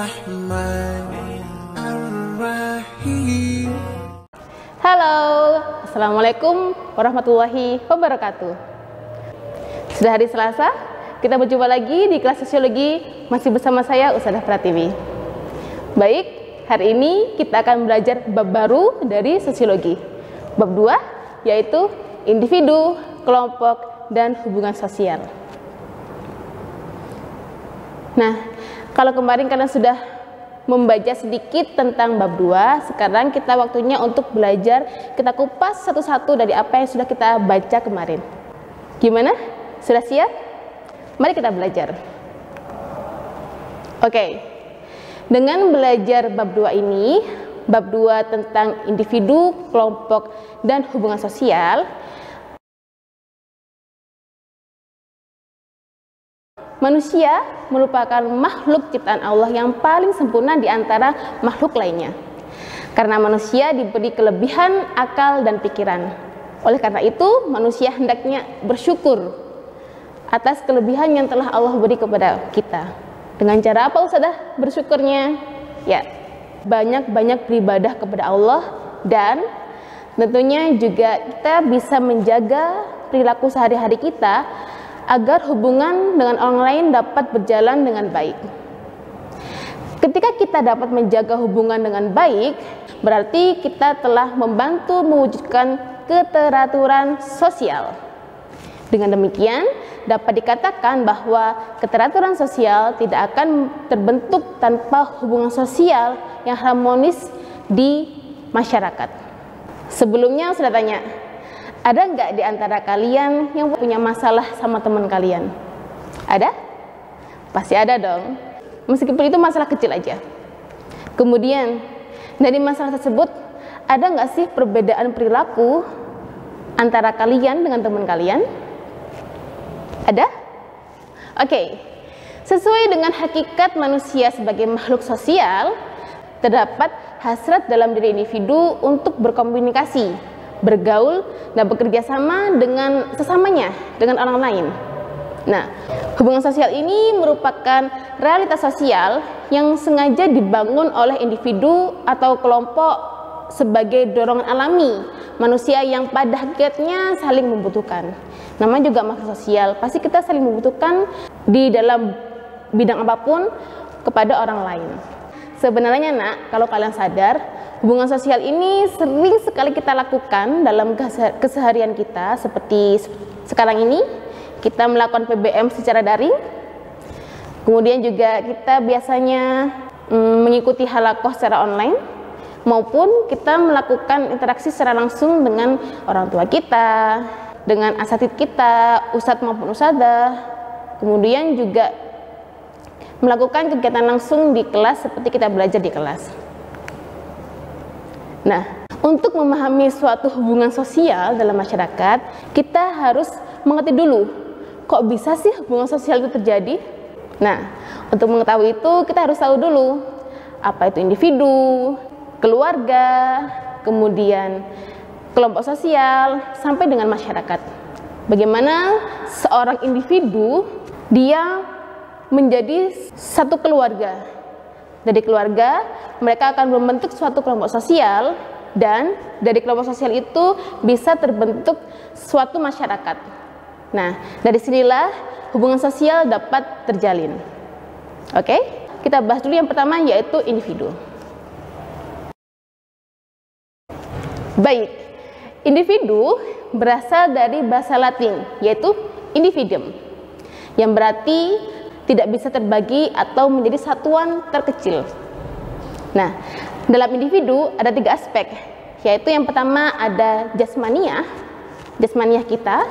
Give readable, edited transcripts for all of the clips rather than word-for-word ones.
Bismillahirrahmanirrahim. Halo, Assalamualaikum warahmatullahi wabarakatuh. Sudah hari Selasa, kita berjumpa lagi di kelas sosiologi, masih bersama saya Ustadzah Pratiwi. Baik, hari ini kita akan belajar bab baru dari sosiologi. Bab 2, yaitu individu, kelompok, dan hubungan sosial. Nah, kalau kemarin kalian sudah membaca sedikit tentang bab 2, sekarang kita waktunya untuk belajar, kita kupas satu-satu dari apa yang sudah kita baca kemarin. Gimana? Sudah siap? Mari kita belajar. Oke. Dengan belajar bab 2 ini, bab 2 tentang individu, kelompok, dan hubungan sosial, manusia merupakan makhluk ciptaan Allah yang paling sempurna di antara makhluk lainnya. Karena manusia diberi kelebihan akal dan pikiran. Oleh karena itu, manusia hendaknya bersyukur atas kelebihan yang telah Allah beri kepada kita. Dengan cara apa Ustadzah bersyukurnya? Ya, banyak-banyak beribadah kepada Allah, dan tentunya juga kita bisa menjaga perilaku sehari-hari kita agar hubungan dengan orang lain dapat berjalan dengan baik. Ketika kita dapat menjaga hubungan dengan baik, berarti kita telah membantu mewujudkan keteraturan sosial. Dengan demikian, dapat dikatakan bahwa keteraturan sosial tidak akan terbentuk tanpa hubungan sosial yang harmonis di masyarakat. Sebelumnya sudah tanya, ada nggak di antara kalian yang punya masalah sama teman kalian? Ada? Pasti ada dong. Meskipun itu masalah kecil aja. Kemudian, dari masalah tersebut, ada nggak sih perbedaan perilaku antara kalian dengan teman kalian? Ada? Oke. Sesuai dengan hakikat manusia sebagai makhluk sosial, terdapat hasrat dalam diri individu untuk berkomunikasi, bergaul, dan bekerja sama dengan sesamanya, dengan orang lain. Nah, hubungan sosial ini merupakan realitas sosial yang sengaja dibangun oleh individu atau kelompok sebagai dorongan alami manusia yang pada hakikatnya saling membutuhkan. Namanya juga makhluk sosial, pasti kita saling membutuhkan di dalam bidang apapun kepada orang lain. Sebenarnya nak, kalau kalian sadar, hubungan sosial ini sering sekali kita lakukan dalam keseharian kita. Seperti sekarang ini, kita melakukan PBM secara daring. Kemudian juga kita biasanya mengikuti halakoh secara online, maupun kita melakukan interaksi secara langsung dengan orang tua kita, dengan asatidz kita, ustadz maupun ustadzah. Kemudian juga melakukan kegiatan langsung di kelas seperti kita belajar di kelas. Nah, untuk memahami suatu hubungan sosial dalam masyarakat, kita harus mengerti dulu, kok bisa sih hubungan sosial itu terjadi? Nah, untuk mengetahui itu, kita harus tahu dulu, apa itu individu, keluarga, kemudian kelompok sosial, sampai dengan masyarakat. Bagaimana seorang individu, dia menjadi satu keluarga. Dari keluarga, mereka akan membentuk suatu kelompok sosial, dan dari kelompok sosial itu bisa terbentuk suatu masyarakat. Nah, dari sinilah hubungan sosial dapat terjalin. Oke, kita bahas dulu yang pertama, yaitu individu. Baik, individu berasal dari bahasa Latin, yaitu individuum, yang berarti tidak bisa terbagi atau menjadi satuan terkecil. Nah, dalam individu ada 3 aspek, yaitu yang pertama ada jasmaniah kita,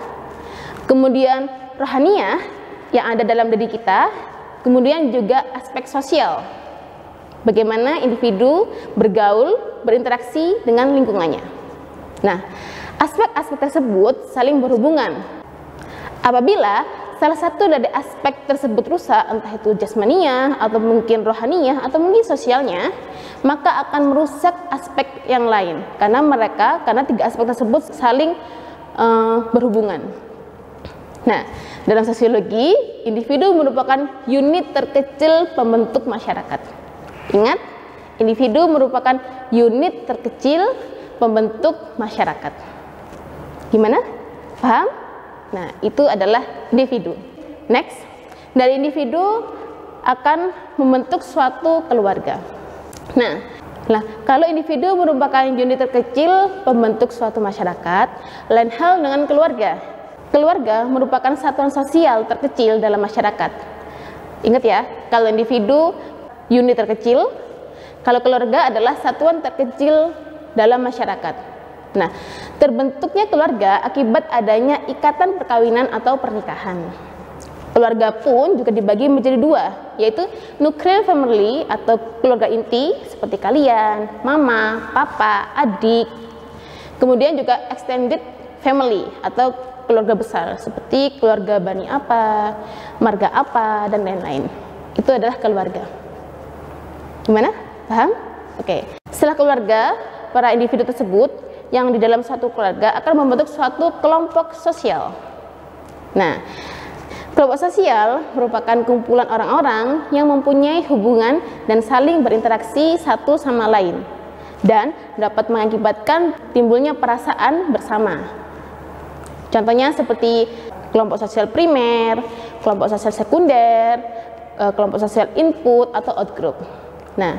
kemudian rohaniah yang ada dalam diri kita, kemudian juga aspek sosial, bagaimana individu bergaul, berinteraksi dengan lingkungannya. Nah, aspek-aspek tersebut saling berhubungan. Apabila salah satu dari aspek tersebut rusak, entah itu jasmaniah atau mungkin rohaniah atau mungkin sosialnya, maka akan merusak aspek yang lain, karena 3 aspek tersebut saling berhubungan. Nah, dalam sosiologi, individu merupakan unit terkecil pembentuk masyarakat. Ingat, individu merupakan unit terkecil pembentuk masyarakat. Gimana? Paham? Nah, itu adalah individu. Next, dari individu akan membentuk suatu keluarga. Nah, kalau individu merupakan unit terkecil pembentuk suatu masyarakat, lain hal dengan keluarga. Keluarga merupakan satuan sosial terkecil dalam masyarakat. Ingat ya, kalau individu unit terkecil, kalau keluarga adalah satuan terkecil dalam masyarakat. Nah, terbentuknya keluarga akibat adanya ikatan perkawinan atau pernikahan. Keluarga pun juga dibagi menjadi dua, yaitu nuclear family atau keluarga inti seperti kalian, mama, papa, adik. Kemudian juga extended family atau keluarga besar seperti keluarga bani apa, marga apa, dan lain-lain. Itu adalah keluarga. Gimana? Paham? Oke. Setelah keluarga, para individu tersebut yang di dalam suatu keluarga akan membentuk suatu kelompok sosial. Nah, kelompok sosial merupakan kumpulan orang-orang yang mempunyai hubungan dan saling berinteraksi satu sama lain dan dapat mengakibatkan timbulnya perasaan bersama. Contohnya seperti kelompok sosial primer, kelompok sosial sekunder, kelompok sosial input atau outgroup. Nah,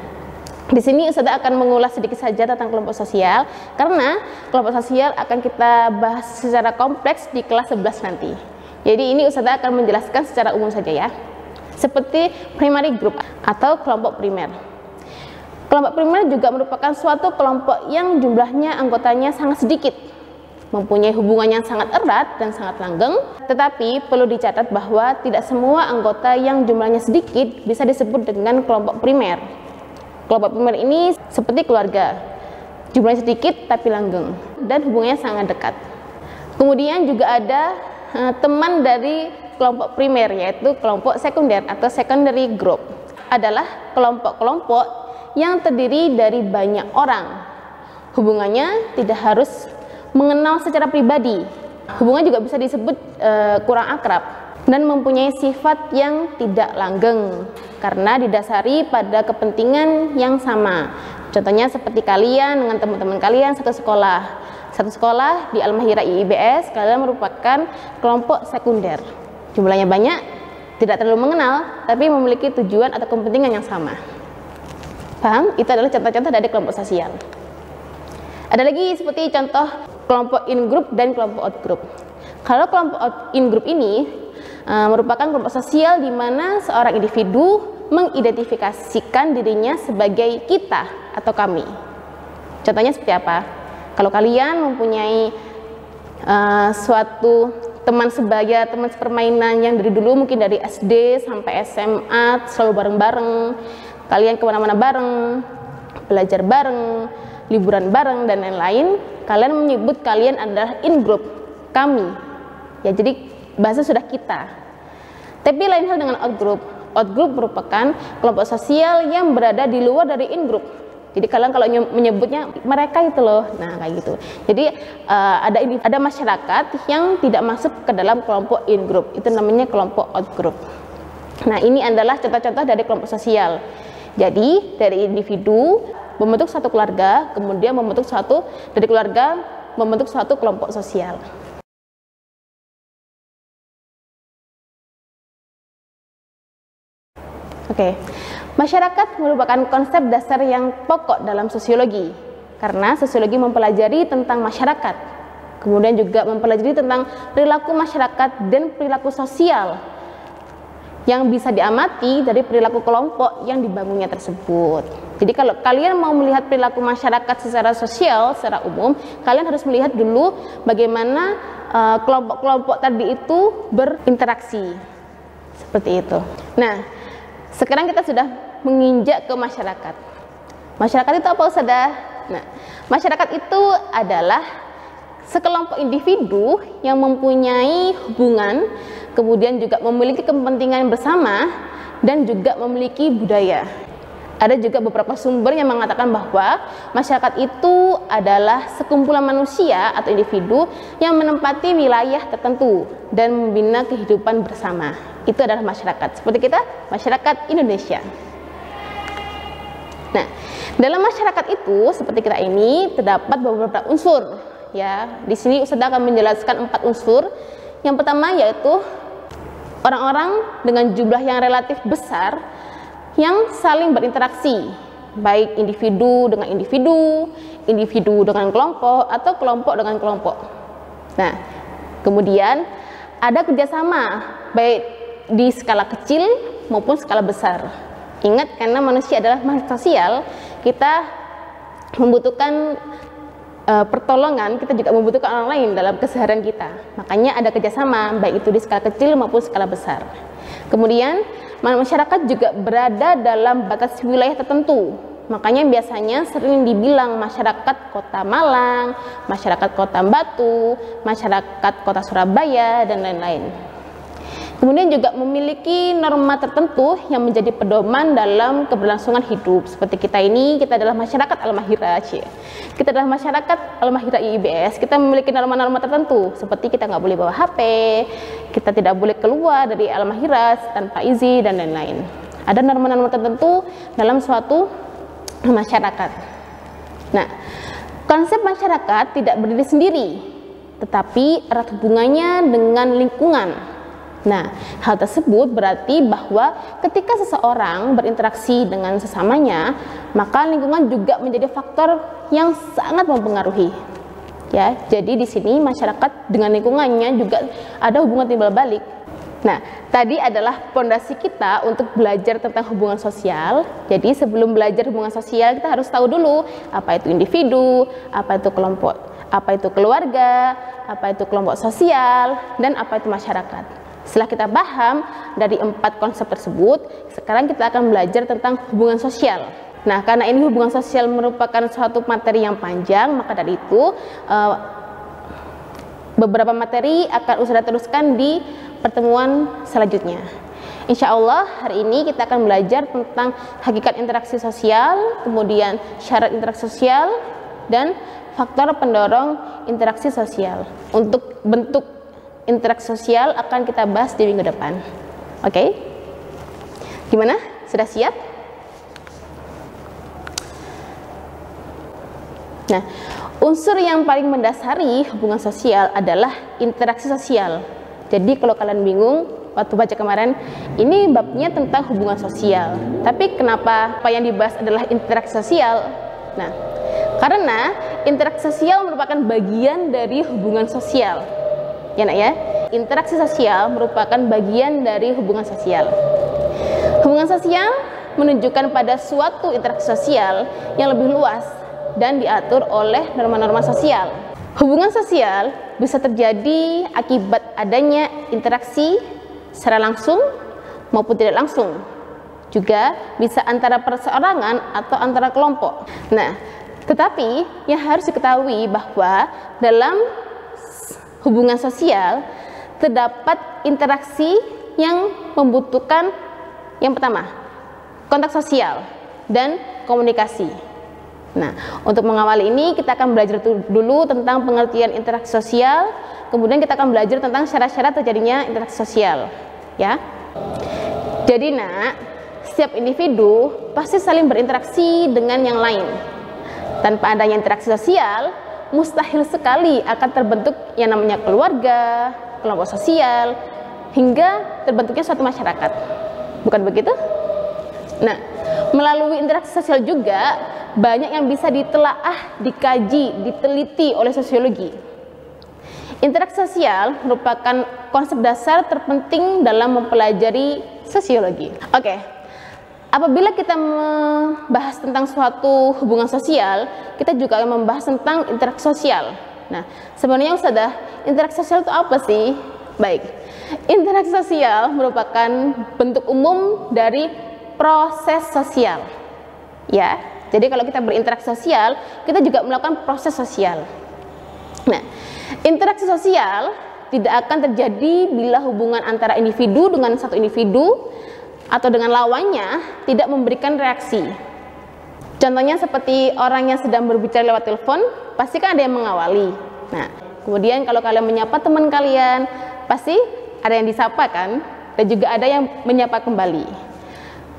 di sini Ustazah akan mengulas sedikit saja tentang kelompok sosial karena kelompok sosial akan kita bahas secara kompleks di kelas 11 nanti. Jadi ini Ustazah akan menjelaskan secara umum saja ya. Seperti primary group atau kelompok primer. Kelompok primer juga merupakan suatu kelompok yang jumlahnya anggotanya sangat sedikit, mempunyai hubungan yang sangat erat dan sangat langgeng, tetapi perlu dicatat bahwa tidak semua anggota yang jumlahnya sedikit bisa disebut dengan kelompok primer. Kelompok primer ini seperti keluarga, jumlahnya sedikit tapi langgeng dan hubungannya sangat dekat. Kemudian juga ada teman dari kelompok primer, yaitu kelompok sekunder atau secondary group. Adalah kelompok-kelompok yang terdiri dari banyak orang. Hubungannya tidak harus mengenal secara pribadi. Hubungan juga bisa disebut kurang akrab dan mempunyai sifat yang tidak langgeng karena didasari pada kepentingan yang sama. Contohnya seperti kalian dengan teman-teman kalian satu sekolah. Satu sekolah di Al-Mahirah IIBS, kalian merupakan kelompok sekunder. Jumlahnya banyak, tidak terlalu mengenal, tapi memiliki tujuan atau kepentingan yang sama. Paham? Itu adalah contoh-contoh dari kelompok sosial. Ada lagi seperti contoh kelompok in-group dan kelompok out-group. Kalau kelompok in-group ini merupakan kelompok sosial di mana seorang individu mengidentifikasikan dirinya sebagai kita atau kami. Contohnya seperti apa? Kalau kalian mempunyai suatu teman sebaya, teman sepermainan yang dari dulu mungkin dari SD sampai SMA selalu bareng-bareng, kalian kemana-mana bareng, belajar bareng, liburan bareng dan lain-lain, kalian menyebut kalian adalah in group, kami. Ya, jadi bahasa sudah kita. Tapi lain hal dengan out group. Out group merupakan kelompok sosial yang berada di luar dari in group. Jadi kalian kalau menyebutnya mereka itu loh, nah kayak gitu. Jadi ada masyarakat yang tidak masuk ke dalam kelompok in group, itu namanya kelompok out group. Nah, ini adalah contoh-contoh dari kelompok sosial. Jadi dari individu membentuk satu keluarga, kemudian membentuk dari keluarga membentuk suatu kelompok sosial. Oke. Masyarakat merupakan konsep dasar yang pokok dalam sosiologi, karena sosiologi mempelajari tentang masyarakat, kemudian juga mempelajari tentang perilaku masyarakat dan perilaku sosial yang bisa diamati dari perilaku kelompok yang dibangunnya tersebut. Jadi kalau kalian mau melihat perilaku masyarakat secara sosial, secara umum, kalian harus melihat dulu bagaimana kelompok-kelompok tadi itu berinteraksi, seperti itu. Nah, sekarang kita sudah menginjak ke masyarakat. Masyarakat itu apa, Ustazah? Nah, masyarakat itu adalah sekelompok individu yang mempunyai hubungan, kemudian juga memiliki kepentingan bersama, dan juga memiliki budaya. Ada juga beberapa sumber yang mengatakan bahwa masyarakat itu adalah sekumpulan manusia atau individu yang menempati wilayah tertentu dan membina kehidupan bersama. Itu adalah masyarakat. Seperti kita, masyarakat Indonesia. Nah, dalam masyarakat itu seperti kita ini terdapat beberapa unsur ya. Di sini Ustazah akan menjelaskan 4 unsur. Yang pertama yaitu orang-orang dengan jumlah yang relatif besar yang saling berinteraksi, baik individu dengan individu, individu dengan kelompok, atau kelompok dengan kelompok. Nah, kemudian ada kerjasama baik di skala kecil maupun skala besar. Ingat, karena manusia adalah makhluk sosial, kita membutuhkan pertolongan, kita juga membutuhkan orang lain dalam keseharian kita. Makanya ada kerjasama, baik itu di skala kecil maupun skala besar. Kemudian masyarakat juga berada dalam batas wilayah tertentu. Makanya biasanya sering dibilang masyarakat Kota Malang, masyarakat Kota Batu, masyarakat Kota Surabaya, dan lain-lain. Kemudian juga memiliki norma tertentu yang menjadi pedoman dalam keberlangsungan hidup. Seperti kita ini, kita adalah masyarakat Al-Mahira. Kita adalah masyarakat Al-Mahira IIBS. Kita memiliki norma-norma tertentu, seperti kita nggak boleh bawa HP, kita tidak boleh keluar dari Al-Mahira tanpa izin, dan lain-lain. Ada norma-norma tertentu dalam suatu masyarakat. Nah, konsep masyarakat tidak berdiri sendiri, tetapi erat hubungannya dengan lingkungan. Nah, hal tersebut berarti bahwa ketika seseorang berinteraksi dengan sesamanya, maka lingkungan juga menjadi faktor yang sangat mempengaruhi. Ya, jadi di sini masyarakat dengan lingkungannya juga ada hubungan timbal balik. Nah, tadi adalah pondasi kita untuk belajar tentang hubungan sosial. Jadi sebelum belajar hubungan sosial, kita harus tahu dulu apa itu individu, apa itu kelompok, apa itu keluarga, apa itu kelompok sosial, dan apa itu masyarakat. Setelah kita paham dari 4 konsep tersebut, sekarang kita akan belajar tentang hubungan sosial. Nah, karena ini hubungan sosial merupakan suatu materi yang panjang, maka dari itu beberapa materi akan Ustazah teruskan di pertemuan selanjutnya. Insya Allah hari ini kita akan belajar tentang hakikat interaksi sosial, kemudian syarat interaksi sosial, dan faktor pendorong interaksi sosial. Untuk bentuk interaksi sosial akan kita bahas di minggu depan. Oke? Gimana? Sudah siap? Nah, unsur yang paling mendasari hubungan sosial adalah interaksi sosial. Jadi kalau kalian bingung waktu baca kemarin, ini babnya tentang hubungan sosial. Tapi kenapa apa yang dibahas adalah interaksi sosial? Nah, karena interaksi sosial merupakan bagian dari hubungan sosial. Ya nak ya, interaksi sosial merupakan bagian dari hubungan sosial. Hubungan sosial menunjukkan pada suatu interaksi sosial yang lebih luas dan diatur oleh norma-norma sosial. Hubungan sosial bisa terjadi akibat adanya interaksi secara langsung maupun tidak langsung. Juga bisa antara perseorangan atau antara kelompok. Nah, tetapi yang harus diketahui bahwa dalam hubungan sosial terdapat interaksi yang membutuhkan yang pertama, kontak sosial dan komunikasi. Nah, untuk mengawali ini kita akan belajar dulu tentang pengertian interaksi sosial, kemudian kita akan belajar tentang syarat-syarat terjadinya interaksi sosial, ya. Jadi nak, setiap individu pasti saling berinteraksi dengan yang lain. Tanpa adanya interaksi sosial, mustahil sekali akan terbentuk yang namanya keluarga, kelompok sosial, hingga terbentuknya suatu masyarakat. Bukan begitu? Nah, melalui interaksi sosial juga banyak yang bisa ditelaah, dikaji, diteliti oleh sosiologi. Interaksi sosial merupakan konsep dasar terpenting dalam mempelajari sosiologi. Oke. Apabila kita membahas tentang suatu hubungan sosial, kita juga akan membahas tentang interaksi sosial. Nah, sebenarnya Ustazah, interaksi sosial itu apa sih? Baik, interaksi sosial merupakan bentuk umum dari proses sosial. Ya, jadi kalau kita berinteraksi sosial, kita juga melakukan proses sosial. Nah, interaksi sosial tidak akan terjadi bila hubungan antara individu dengan satu individu atau dengan lawannya tidak memberikan reaksi. Contohnya seperti orang yang sedang berbicara lewat telepon, pasti kan ada yang mengawali. Nah, kemudian kalau kalian menyapa teman kalian, pasti ada yang disapa kan, dan juga ada yang menyapa kembali.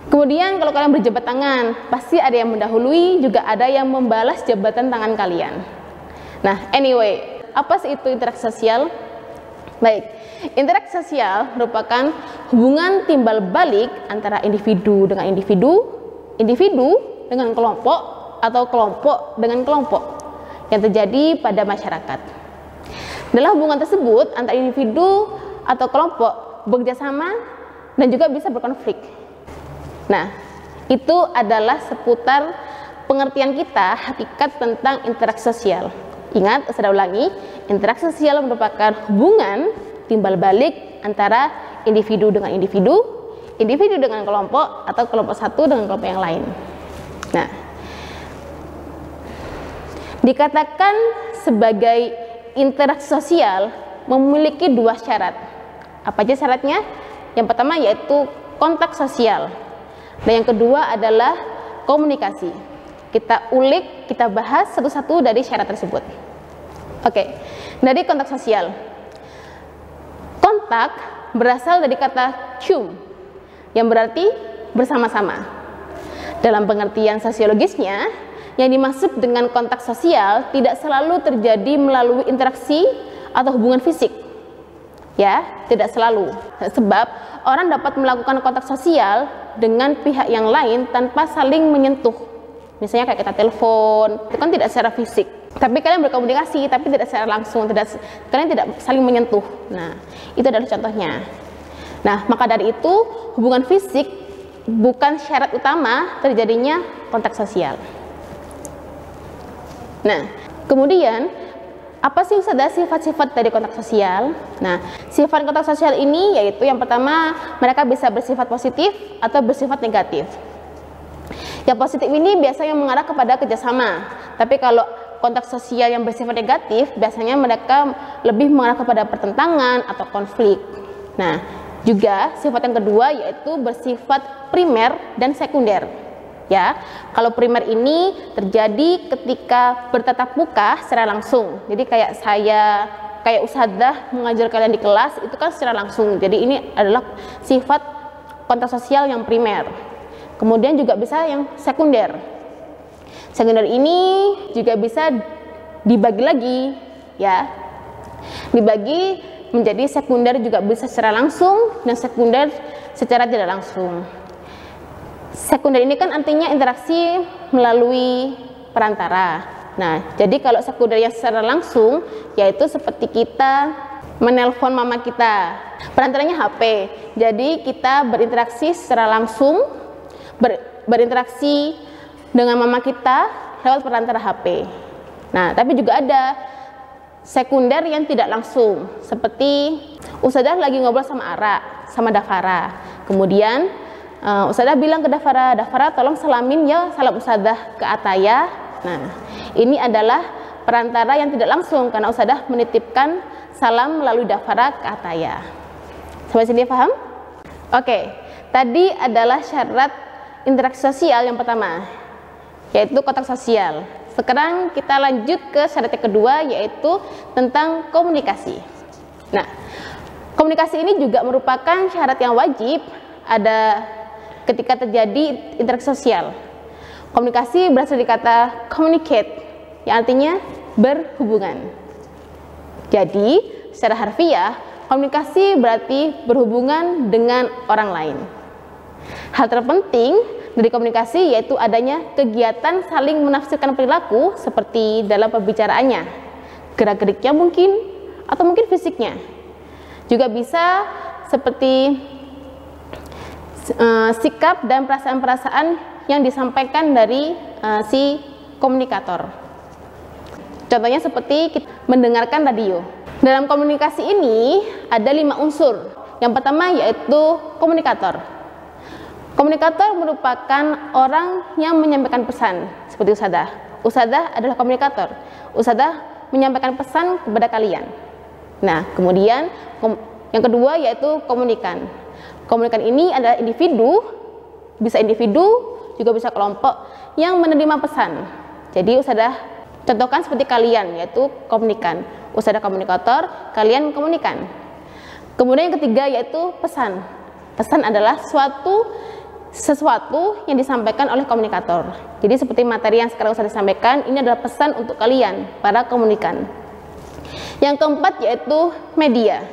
Kemudian kalau kalian berjabat tangan, pasti ada yang mendahului, juga ada yang membalas jabatan tangan kalian. Nah, anyway, apa sih itu interaksi sosial? Baik, interaksi sosial merupakan hubungan timbal balik antara individu dengan individu, individu dengan kelompok, atau kelompok dengan kelompok yang terjadi pada masyarakat. Dalam hubungan tersebut, antara individu atau kelompok bekerjasama dan juga bisa berkonflik. Nah, itu adalah seputar pengertian kita hakikat tentang interaksi sosial. Ingat, saya ulangi, interaksi sosial merupakan hubungan timbal balik antara individu dengan individu, individu dengan kelompok, atau kelompok satu dengan kelompok yang lain. Nah, dikatakan sebagai interaksi sosial memiliki dua syarat. Apa aja syaratnya? Yang pertama yaitu kontak sosial. Dan yang kedua adalah komunikasi. Kita ulik, kita bahas satu-satu dari syarat tersebut. Oke, dari kontak sosial. Kontak berasal dari kata cum, yang berarti bersama-sama. Dalam pengertian sosiologisnya, yang dimaksud dengan kontak sosial tidak selalu terjadi melalui interaksi atau hubungan fisik. Ya, tidak selalu. Sebab orang dapat melakukan kontak sosial dengan pihak yang lain tanpa saling menyentuh. Misalnya kayak kita telepon, itu kan tidak secara fisik. Tapi kalian berkomunikasi, tapi tidak secara langsung, kalian tidak saling menyentuh. Nah, itu adalah contohnya. Nah, maka dari itu hubungan fisik bukan syarat utama terjadinya kontak sosial. Nah, kemudian apa sih Ustazah sifat-sifat dari kontak sosial? Nah, sifat kontak sosial ini yaitu yang pertama, mereka bisa bersifat positif atau bersifat negatif. Yang positif ini biasanya mengarah kepada kerjasama, tapi kalau kontak sosial yang bersifat negatif, biasanya mereka lebih mengarah kepada pertentangan atau konflik. Nah, juga sifat yang kedua yaitu bersifat primer dan sekunder. Ya, kalau primer ini terjadi ketika bertatap muka secara langsung. Jadi kayak Ustazah mengajar kalian di kelas itu kan secara langsung. Jadi ini adalah sifat kontak sosial yang primer. Kemudian juga bisa yang sekunder. Sekunder ini juga bisa dibagi lagi, ya. Dibagi menjadi sekunder juga bisa secara langsung dan sekunder secara tidak langsung. Sekunder ini kan artinya interaksi melalui perantara. Nah, jadi kalau sekunder yang secara langsung, yaitu seperti kita menelpon mama kita, perantaranya HP. Jadi kita berinteraksi secara langsung, berinteraksi dengan mama kita lewat perantara HP. Nah, tapi juga ada sekunder yang tidak langsung, seperti Ustazah lagi ngobrol sama Ara, sama Dafara. Kemudian Ustazah bilang ke Dafara, Dafara tolong salamin ya salam Ustazah ke Ataya. Nah, ini adalah perantara yang tidak langsung karena Ustazah menitipkan salam melalui Dafara ke Ataya. Sampai sini paham? Oke, tadi adalah syarat interaksi sosial yang pertama, yaitu kontak sosial. Sekarang kita lanjut ke syarat yang kedua, yaitu tentang komunikasi. Nah, komunikasi ini juga merupakan syarat yang wajib ada ketika terjadi interaksi sosial. Komunikasi berasal dari kata communicate, yang artinya berhubungan. Jadi, secara harfiah, komunikasi berarti berhubungan dengan orang lain. Hal terpenting dari komunikasi yaitu adanya kegiatan saling menafsirkan perilaku seperti dalam pembicaraannya, gerak-geriknya mungkin, atau mungkin fisiknya. Juga bisa seperti sikap dan perasaan-perasaan yang disampaikan dari si komunikator. Contohnya seperti kita mendengarkan radio. Dalam komunikasi ini ada 5 unsur. Yang pertama yaitu komunikator. Komunikator merupakan orang yang menyampaikan pesan, seperti Ustazah. Ustazah adalah komunikator. Ustazah menyampaikan pesan kepada kalian. Nah, kemudian yang kedua yaitu komunikan. Komunikan ini adalah individu, bisa individu, juga bisa kelompok yang menerima pesan. Jadi Ustazah contohkan seperti kalian, yaitu komunikan. Ustazah komunikator, kalian komunikan. Kemudian yang ketiga yaitu pesan. Pesan adalah suatu sesuatu yang disampaikan oleh komunikator. Jadi seperti materi yang sekarang sudah disampaikan, ini adalah pesan untuk kalian, para komunikan. Yang keempat yaitu media.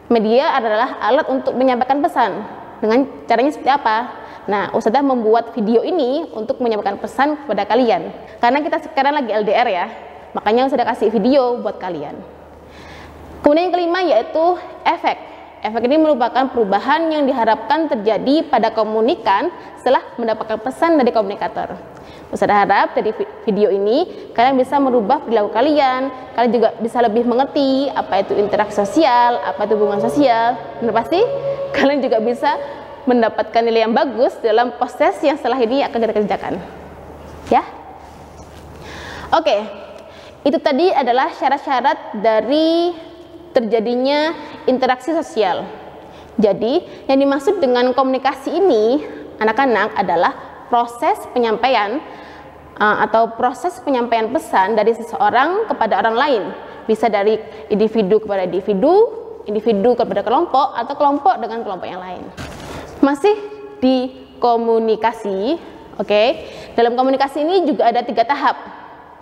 Media adalah alat untuk menyampaikan pesan. Dengan caranya seperti apa? Nah, Ustazah membuat video ini untuk menyampaikan pesan kepada kalian. Karena kita sekarang lagi LDR ya, makanya Ustazah kasih video buat kalian. Kemudian yang kelima yaitu efek. Efek ini merupakan perubahan yang diharapkan terjadi pada komunikan setelah mendapatkan pesan dari komunikator. Ustazah harap dari video ini kalian bisa merubah perilaku kalian juga bisa lebih mengerti apa itu interaksi sosial, apa itu hubungan sosial, dan pasti kalian juga bisa mendapatkan nilai yang bagus dalam proses yang setelah ini akan kita kerjakan. Ya. Oke, itu tadi adalah syarat-syarat dari terjadinya interaksi sosial. Jadi, yang dimaksud dengan komunikasi ini, anak-anak, adalah proses penyampaian atau proses penyampaian pesan dari seseorang kepada orang lain. Bisa dari individu kepada individu, individu kepada kelompok, atau kelompok dengan kelompok yang lain. Masih di komunikasi, oke. Dalam komunikasi ini juga ada 3 tahap,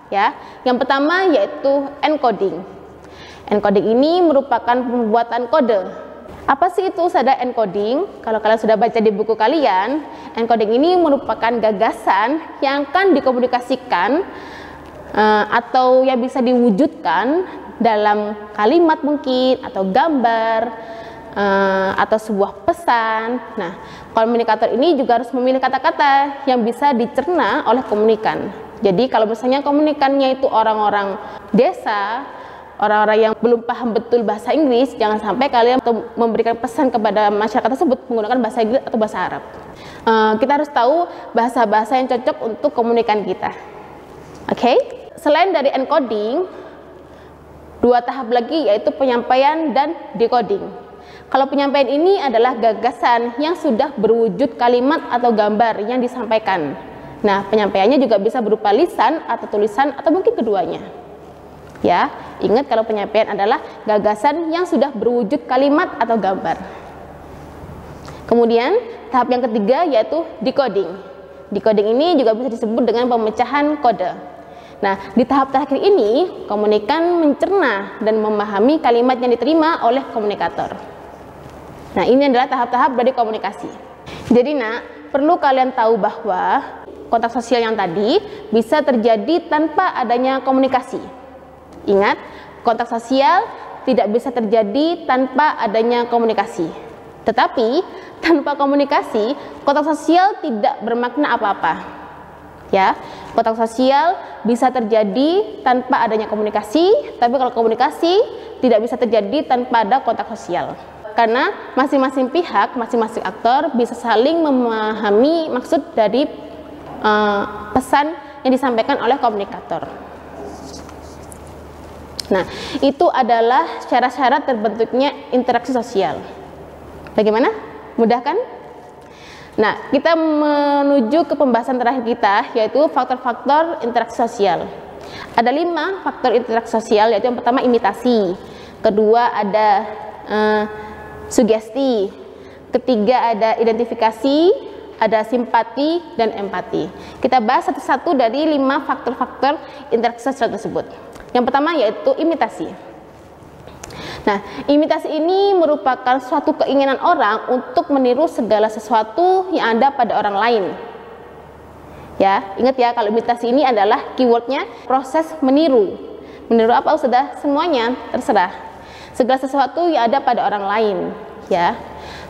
ya. Yang pertama yaitu encoding. Encoding ini merupakan pembuatan kode. Apa sih itu Ustazah encoding? Kalau kalian sudah baca di buku kalian, encoding ini merupakan gagasan yang akan dikomunikasikan atau yang bisa diwujudkan dalam kalimat mungkin, atau gambar, atau sebuah pesan. Nah, komunikator ini juga harus memilih kata-kata yang bisa dicerna oleh komunikan. Jadi kalau misalnya komunikannya itu orang-orang desa, orang-orang yang belum paham betul bahasa Inggris, jangan sampai kalian memberikan pesan kepada masyarakat tersebut menggunakan bahasa Inggris atau bahasa Arab. Kita harus tahu bahasa-bahasa yang cocok untuk komunikan kita. Oke? Selain dari encoding, 2 tahap lagi yaitu penyampaian dan decoding. Kalau penyampaian ini adalah gagasan yang sudah berwujud kalimat atau gambar yang disampaikan. Nah, penyampaiannya juga bisa berupa lisan atau tulisan atau mungkin keduanya. Ya, ingat kalau penyampaian adalah gagasan yang sudah berwujud kalimat atau gambar. Kemudian tahap yang ketiga yaitu decoding. Decoding ini juga bisa disebut dengan pemecahan kode. Nah, di tahap terakhir ini komunikan mencerna dan memahami kalimat yang diterima oleh komunikator. Nah, ini adalah tahap-tahap dari komunikasi. Jadi nak, perlu kalian tahu bahwa kontak sosial yang tadi bisa terjadi tanpa adanya komunikasi. Ingat, kontak sosial tidak bisa terjadi tanpa adanya komunikasi. Tetapi, tanpa komunikasi, kontak sosial tidak bermakna apa-apa. Ya, kontak sosial bisa terjadi tanpa adanya komunikasi, tapi kalau komunikasi tidak bisa terjadi tanpa ada kontak sosial. Karena masing-masing pihak, masing-masing aktor bisa saling memahami maksud dari pesan yang disampaikan oleh komunikator. Nah, itu adalah syarat-syarat terbentuknya interaksi sosial. Bagaimana? Mudah kan? Nah, kita menuju ke pembahasan terakhir kita, yaitu faktor-faktor interaksi sosial. Ada 5 faktor interaksi sosial, yaitu yang pertama imitasi, kedua ada sugesti, ketiga ada identifikasi, ada simpati, dan empati. Kita bahas satu-satu dari 5 faktor-faktor interaksi sosial tersebut. Yang pertama yaitu imitasi. Nah, imitasi ini merupakan suatu keinginan orang untuk meniru segala sesuatu yang ada pada orang lain. Ya, ingat ya, kalau imitasi ini adalah keywordnya proses meniru. Meniru apa Ustazah? Semuanya, terserah. Segala sesuatu yang ada pada orang lain. Ya,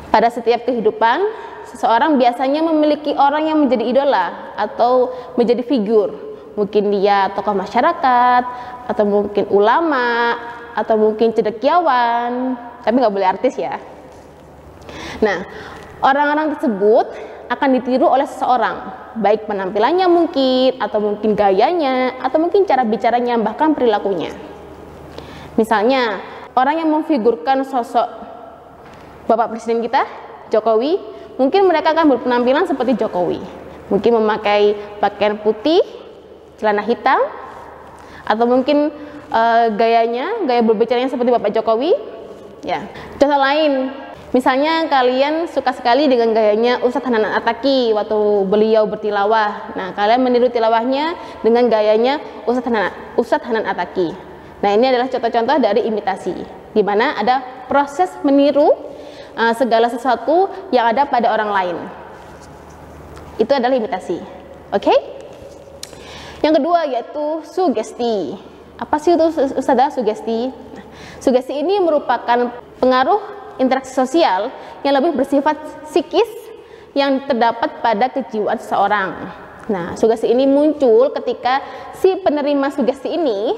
pada setiap kehidupan, seseorang biasanya memiliki orang yang menjadi idola atau menjadi figur. Mungkin dia tokoh masyarakat, atau mungkin ulama, atau mungkin cendekiawan, tapi nggak boleh artis ya. Nah, orang-orang tersebut akan ditiru oleh seseorang, baik penampilannya mungkin, atau mungkin gayanya, atau mungkin cara bicaranya, bahkan perilakunya. Misalnya, orang yang memfigurkan sosok Bapak Presiden kita, Jokowi, mungkin mereka akan berpenampilan seperti Jokowi. Mungkin memakai pakaian putih, celana hitam, atau mungkin gaya berbicaranya seperti Bapak Jokowi. Ya, contoh lain, Misalnya kalian suka sekali dengan gayanya Ustadz Hanan Ataki waktu beliau bertilawah. Nah, kalian meniru tilawahnya dengan gayanya Ustadz Hanan Ataki. Nah, ini adalah contoh-contoh dari imitasi, di mana ada proses meniru segala sesuatu yang ada pada orang lain. Itu adalah imitasi. Oke? Yang kedua yaitu sugesti. Apa sih itu Ustazah sugesti? Nah, sugesti ini merupakan pengaruh interaksi sosial yang lebih bersifat psikis yang terdapat pada kejiwaan seseorang. Nah, sugesti ini muncul ketika si penerima sugesti ini,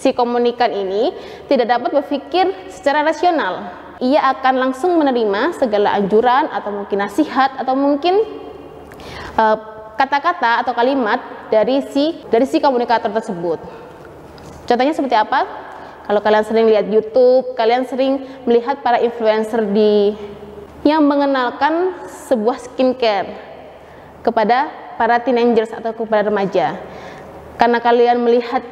si komunikan ini tidak dapat berpikir secara rasional. Ia akan langsung menerima segala anjuran atau mungkin nasihat atau mungkin kata-kata atau kalimat dari si komunikator tersebut. Contohnya seperti apa? Kalau kalian sering lihat YouTube, kalian sering melihat para influencer yang mengenalkan sebuah skincare kepada para teenagers atau kepada remaja. Karena kalian melihat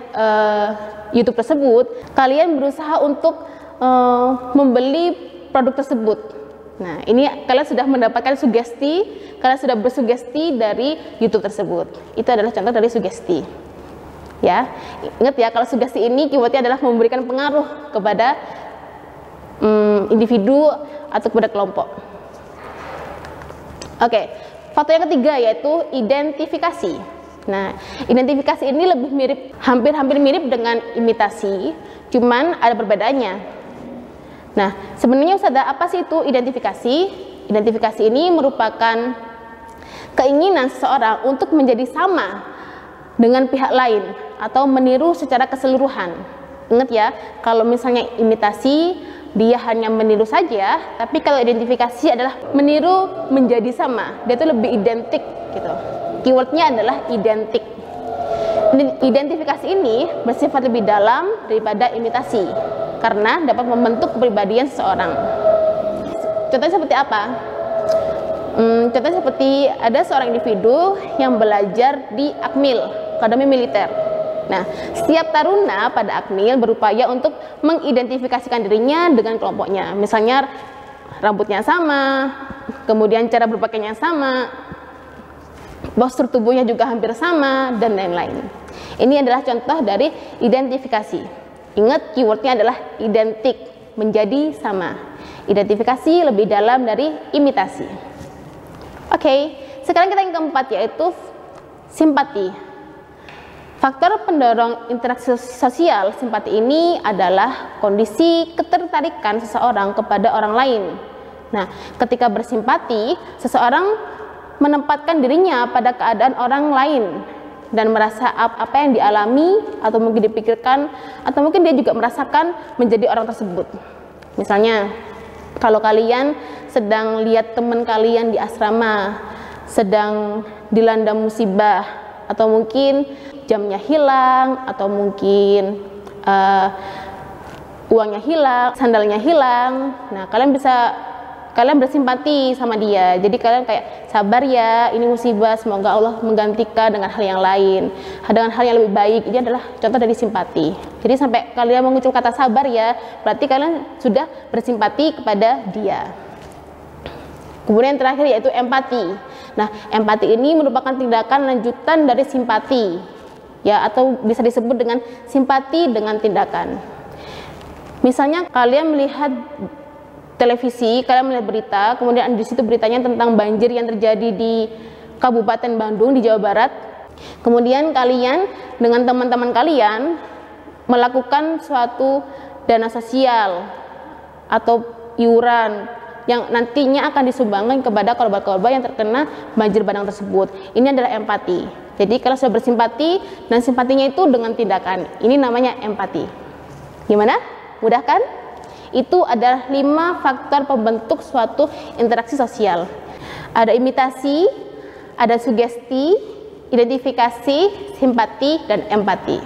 YouTube tersebut, kalian berusaha untuk membeli produk tersebut. Nah, ini kalian sudah mendapatkan sugesti, kalian sudah bersugesti dari YouTube tersebut. Itu adalah contoh dari sugesti. Ya, ingat ya, kalau sugesti ini keywordnya adalah memberikan pengaruh kepada individu atau kepada kelompok. Oke, faktor yang ketiga yaitu identifikasi. Nah, identifikasi ini lebih mirip, hampir mirip dengan imitasi, cuman ada perbedaannya. Nah, sebenarnya Ustazah, apa sih itu identifikasi? Identifikasi ini merupakan keinginan seseorang untuk menjadi sama dengan pihak lain atau meniru secara keseluruhan. Ingat ya, kalau misalnya imitasi dia hanya meniru saja, tapi kalau identifikasi adalah meniru menjadi sama, dia itu lebih identik gitu. Keywordnya adalah identik. Identifikasi ini bersifat lebih dalam daripada imitasi karena dapat membentuk kepribadian seseorang. Contohnya seperti apa? Contohnya seperti ada seorang individu yang belajar di Akmil, Akademi Militer. Nah, setiap taruna pada Akmil berupaya untuk mengidentifikasikan dirinya dengan kelompoknya. Misalnya rambutnya sama, kemudian cara berpakaiannya sama, postur tubuhnya juga hampir sama, dan lain-lain. Ini adalah contoh dari identifikasi. Ingat, keywordnya adalah identik, menjadi sama. Identifikasi lebih dalam dari imitasi. Oke, sekarang kita yang keempat yaitu simpati. Faktor pendorong interaksi sosial simpati ini adalah kondisi ketertarikan seseorang kepada orang lain. Nah, ketika bersimpati, seseorang menempatkan dirinya pada keadaan orang lain dan merasa apa yang dialami atau mungkin dipikirkan atau mungkin dia juga merasakan menjadi orang tersebut. Misalnya, kalau kalian sedang lihat teman kalian di asrama sedang dilanda musibah atau mungkin jamnya hilang atau mungkin uangnya hilang, sandalnya hilang. Nah, kalian bersimpati sama dia. Jadi kalian kayak sabar ya, ini musibah, semoga Allah menggantikan dengan hal yang lain, dengan hal yang lebih baik. Ini adalah contoh dari simpati. Jadi sampai kalian mengucap kata sabar ya, berarti kalian sudah bersimpati kepada dia. Kemudian yang terakhir yaitu empati. Nah, empati ini merupakan tindakan lanjutan dari simpati, ya, atau bisa disebut dengan simpati dengan tindakan. Misalnya kalian melihat televisi, kalian melihat berita, kemudian di situ beritanya tentang banjir yang terjadi di Kabupaten Bandung di Jawa Barat. Kemudian kalian dengan teman-teman kalian melakukan suatu dana sosial atau iuran yang nantinya akan disumbangkan kepada korban-korban yang terkena banjir bandang tersebut. Ini adalah empati. Jadi kalau sudah bersimpati dan simpatinya itu dengan tindakan, ini namanya empati. Gimana? Mudah kan? Itu adalah 5 faktor pembentuk suatu interaksi sosial. Ada imitasi, ada sugesti, identifikasi, simpati, dan empati.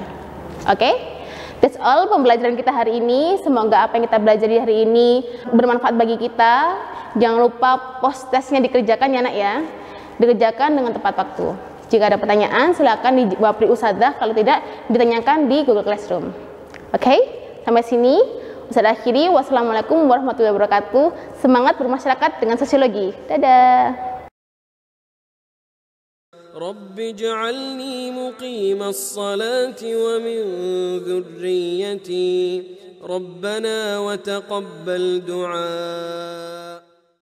Oke? That's all pembelajaran kita hari ini. Semoga apa yang kita belajar di hari ini bermanfaat bagi kita. Jangan lupa post testnya dikerjakan ya nak ya. Dikerjakan dengan tepat waktu. Jika ada pertanyaan silakan dijawab Ustazah, kalau tidak ditanyakan di Google Classroom. Oke? Sampai sini. Saya akhiri, wassalamualaikum warahmatullahi wabarakatuh. Semangat bermasyarakat dengan sosiologi. Dadah. رب اجعلني مقيم الصلاة ومن ذريتي ربنا وتقبل دعاء